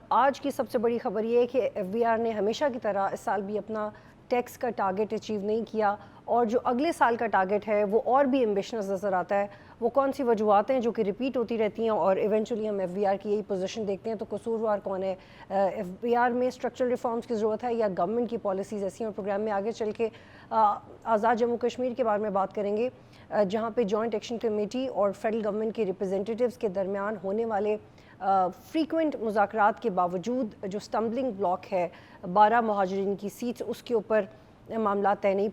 آج کی سب سے بڑی خبر یہ ہے کہ ایف بی آر نے ہمیشہ کی طرح اس سال بھی اپنا ٹیکس کا ٹارگٹ اچیو نہیں کیا، اور جو اگلے سال کا ٹارگٹ ہے وہ اور بھی ایمبیشنس نظر آتا ہے۔ وہ کون سی وجوہات ہیں جو کہ ریپیٹ ہوتی رہتی ہیں اور ایونچولی ہم ایف بی آر کی یہی پوزیشن دیکھتے ہیں؟ تو قصوروار کون ہے؟ ایف بی آر میں اسٹرکچرل ریفارمز کی ضرورت ہے یا گورنمنٹ کی پالیسیز ایسی ہیں؟ اور پروگرام میں آگے چل کے آزاد جموں کشمیر کے بارے میں بات کریں گے، جہاں پہ جوائنٹ ایکشن کمیٹی اور فیڈرل گورنمنٹ کے ریپرزینٹیٹیوز کے درمیان ہونے والے فریکوینٹ مذاکرات کے باوجود جو سٹمبلنگ بلاک ہے 12 مہاجرین کی سیٹس، اس کے اوپر معاملات طے نہیں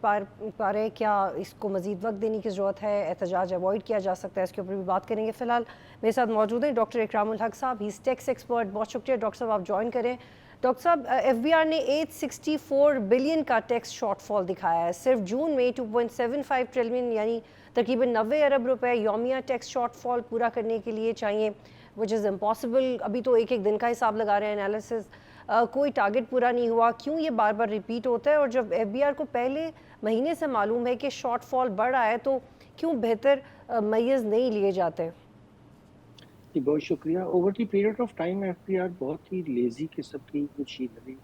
پا رہے۔ کیا اس کو مزید وقت دینے کی ضرورت ہے؟ احتجاج اوائڈ کیا جا سکتا ہے؟ اس کے اوپر بھی بات کریں گے۔ فی الحال میرے ساتھ موجود ہیں ڈاکٹر اکرام الحق صاحب، ہی از ٹیکس ایکسپرٹ۔ بہت شکریہ ڈاکٹر صاحب آپ جوائن کریں۔ ڈاکٹر صاحب، ایف بی آر نے 864 بلین کا ٹیکس شارٹ فال دکھایا ہے۔ صرف جون میں 2.75 ٹریلین یعنی تقریباً 90 ارب روپے یومیہ ٹیکس شارٹ فال پورا کرنے کے لیے چاہیے، وچ از امپاسبل۔ ابھی تو ایک ایک دن کا حساب لگا رہے ہیں انالیسز، کوئی ٹارگٹ پورا نہیں ہوا۔ کیوں یہ بار بار ریپیٹ ہوتا ہے؟ اور جب ایف بی آر کو پہلے مہینے سے معلوم ہے کہ شارٹ فال بڑھ رہا ہے تو کیوں بہتر میز نہیں لیے جاتے؟ جی بہت شکریہ۔ Over the period of time F B R بہت ہی لیزی قسم کی مشینری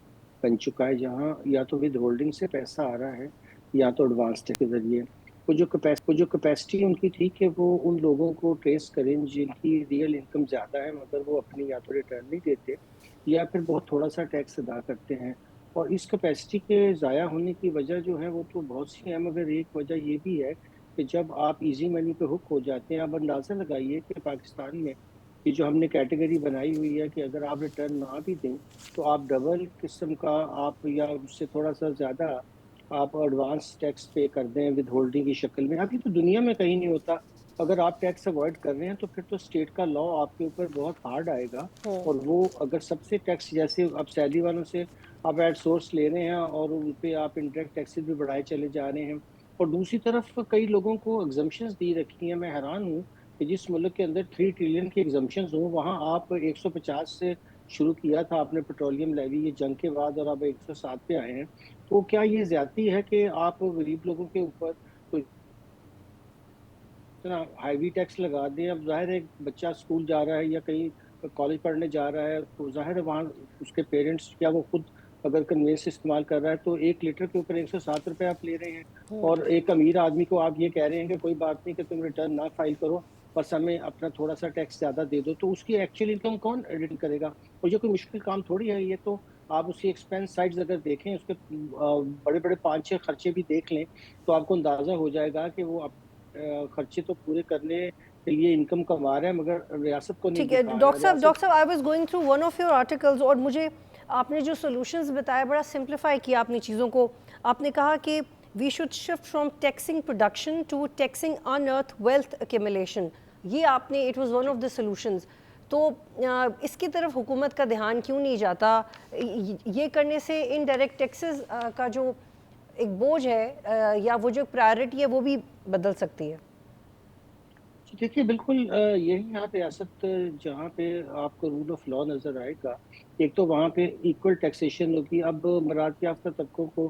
بن چکا ہے، جہاں یا تو ود ہولڈنگ سے پیسہ آ رہا ہے یا تو ایڈوانس ٹیکس کے ذریعے۔ وہ جو کیپیسٹی ان کی تھی کہ وہ ان لوگوں کو ٹریس کریں جن کی ریئل انکم زیادہ ہے مگر وہ اپنی یا تو ریٹرن نہیں دیتے یا پھر بہت تھوڑا سا ٹیکس ادا کرتے ہیں۔ اور اس کیپیسٹی کے ضائع ہونے کی وجہ جو ہے وہ تو بہت سی ہیں، مگر ایک وجہ یہ بھی ہے کہ جب آپ ایزی منی پہ ہک ہو جاتے ہیں، آپ اندازہ لگائیے کہ پاکستان میں یہ جو ہم نے کیٹیگری بنائی ہوئی ہے کہ اگر آپ ریٹرن نہ بھی دیں تو آپ ڈبل قسم کا آپ یا اس سے تھوڑا سا زیادہ آپ ایڈوانس ٹیکس پے کر دیں ود ہولڈنگ کی شکل میں۔ ابھی تو دنیا میں کہیں نہیں ہوتا۔ اگر آپ ٹیکس اوائڈ کر رہے ہیں تو پھر تو اسٹیٹ کا لا آپ کے اوپر بہت ہارڈ آئے گا، اور وہ اگر سب سے ٹیکس جیسے اب سیلری والوں سے آپ ایڈ سورس لے رہے ہیں اور ان پہ آپ انڈائریکٹ ٹیکسز بھی بڑھائے چلے جا رہے ہیں، اور دوسری طرف کئی لوگوں کو ایگزمپشنز دی رکھی ہیں۔ میں حیران ہوں کہ جس ملک کے اندر 3 ٹریلین کی ایگزمپشنز ہوں، وہاں آپ 150 سے شروع کیا تھا آپ نے پیٹرولیم لیوی یہ جنگ کے بعد، اور اب 107 پہ آئے ہیں۔ تو کیا یہ زیادتی ہے کہ آپ غریب لوگوں کے اوپر تو اتنا ہائی ٹیکس لگا دیں؟ اب ظاہر ہے ایک بچہ اسکول جا رہا ہے یا کہیں کالج پڑھنے جا رہا ہے تو ظاہر ہے وہاں اس کے پیرنٹس کیا وہ خود اگر کنوینس استعمال کر رہا ہے تو 1 لیٹر کے اوپر 107 روپے آپ لے رہے ہیں، اور ایک امیر آدمی کو آپ یہ کہہ رہے ہیں کہ کوئی بات نہیں کہ تم ریٹرن نہ فائل کرو، بس ہمیں اپنا تھوڑا سا ٹیکس زیادہ دے دو۔ تو اس کی ایکچوئل انکم کون ریٹرن کرے گا؟ اور یہ کوئی مشکل کام تھوڑی ہے۔ یہ تو آپ اس کی ایکسپینس سائڈز اگر دیکھیں، اس کے بڑے بڑے 5-6 خرچے بھی دیکھ لیں تو آپ کو اندازہ ہو جائے گا کہ وہ خرچے تو پورے کرنے کے لیے انکم کما رہے ہیں مگر ریاست کو نہیں ٹھیک ہے دکھا رہا ڈاکٹر ریاست۔ صاحب I was going through one of your articles, اور مجھے آپ نے جو سولوشنز بتایا بڑا سمپلیفائی کیا اپنی چیزوں کو۔ آپ نے کہا کہ we should shift from taxing production to taxing in earth wealth accumulation, یہ آپ نے it was one of the solutions. تو اس کی طرف حکومت کا دھیان کیوں نہیں جاتا؟ یہ کرنے سے انڈائریکٹ ٹیکسز کا جو ایک بوجھ ہے یا وہ جو پرائرٹی ہے وہ بھی بدل سکتی ہے۔ دیکھیے بالکل یہی آپ ریاست جہاں پہ آپ کو رول آف لا نظر آئے گا، ایک تو وہاں پہ ایکول ٹیکسیشن ہوگی۔ اب مراعات یافتہ طبقوں کو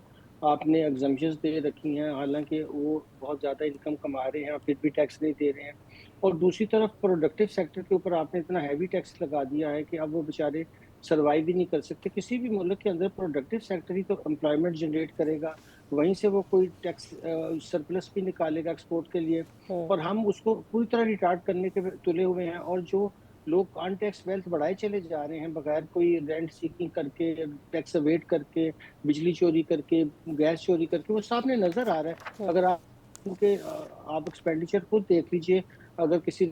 آپ نے ایگزمپشنز دے رکھی ہیں، حالانکہ وہ بہت زیادہ انکم کما رہے ہیں اور پھر بھی ٹیکس نہیں دے رہے ہیں، اور دوسری طرف پروڈکٹیو سیکٹر کے اوپر آپ نے اتنا ہیوی ٹیکس لگا دیا ہے کہ اب وہ بیچارے سروائیو بھی نہیں کر سکتے۔ کسی بھی ملک کے اندر پروڈکٹیو سیکٹر ہی تو امپلائمنٹ جنریٹ کرے گا، وہیں سے وہ کوئی ٹیکس سرپلس بھی نکالے گا ایکسپورٹ کے لیے، اور ہم اس کو پوری طرح ریٹارڈ کرنے کے تلے ہوئے ہیں۔ اور جو لوگ ان ٹیکس ویلتھ بڑھائے چلے جا رہے ہیں بغیر کوئی رینٹ سیکنگ کر کے، ٹیکس اویڈ کر کے، بجلی چوری کر کے، گیس چوری کر کے، وہ سامنے نظر آ رہا ہے۔ اگر آپ ان کے آپ ایکسپینڈیچر خود دیکھ لیجئے، اگر کسی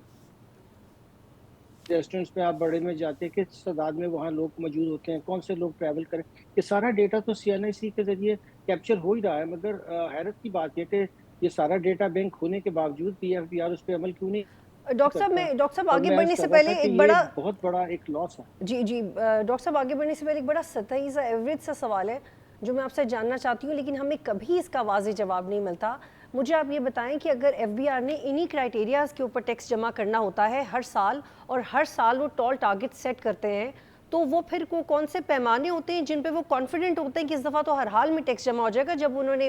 ریسٹورنٹس میں آپ بڑے میں جاتے ہیں کس تعداد میں وہاں لوگ موجود ہوتے ہیں، کون سے لوگ ٹریول کریں، یہ سارا ڈیٹا تو سی این آئی سی کے ذریعے کیپچر ہو ہی رہا ہے۔ مگر حیرت کی بات یہ کہ یہ سارا ڈیٹا بینک ہونے کے باوجود بھی ایف بی آر اس پہ عمل کیوں نہیں کرتا؟ ڈاکٹر صاحب اور آگے میں عرض بڑھنے سے کر رہا پہلے تھا کہ ایک یہ بڑا بہت بڑا ایک لاس ہے۔ جی ڈاکٹر صاحب آگے بڑھنے سے پہلے ایک بڑا سطحی سا ایوریج سا سوال ہے جو میں آپ سے جاننا چاہتی ہوں، لیکن ہمیں کبھی اس کا واضح جواب نہیں ملتا۔ مجھے آپ یہ بتائیں کہ اگر ایف بی آر نے انہی کرائیٹیریاز کے اوپر ٹیکس جمع کرنا ہوتا ہے ہر سال، اور ہر سال وہ ٹال ٹارگٹ سیٹ کرتے ہیں، تو وہ پھر کون سے پیمانے ہوتے ہیں جن پہ وہ کانفیڈنٹ ہوتے ہیں کہ اس دفعہ تو ہر حال میں ٹیکس جمع ہو جائے گا؟ جب انہوں نے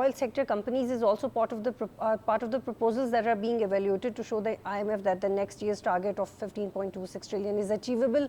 oil sector companies is also part of the proposals that are being evaluated to show the IMF that the next year's target of 15.26 trillion is achievable।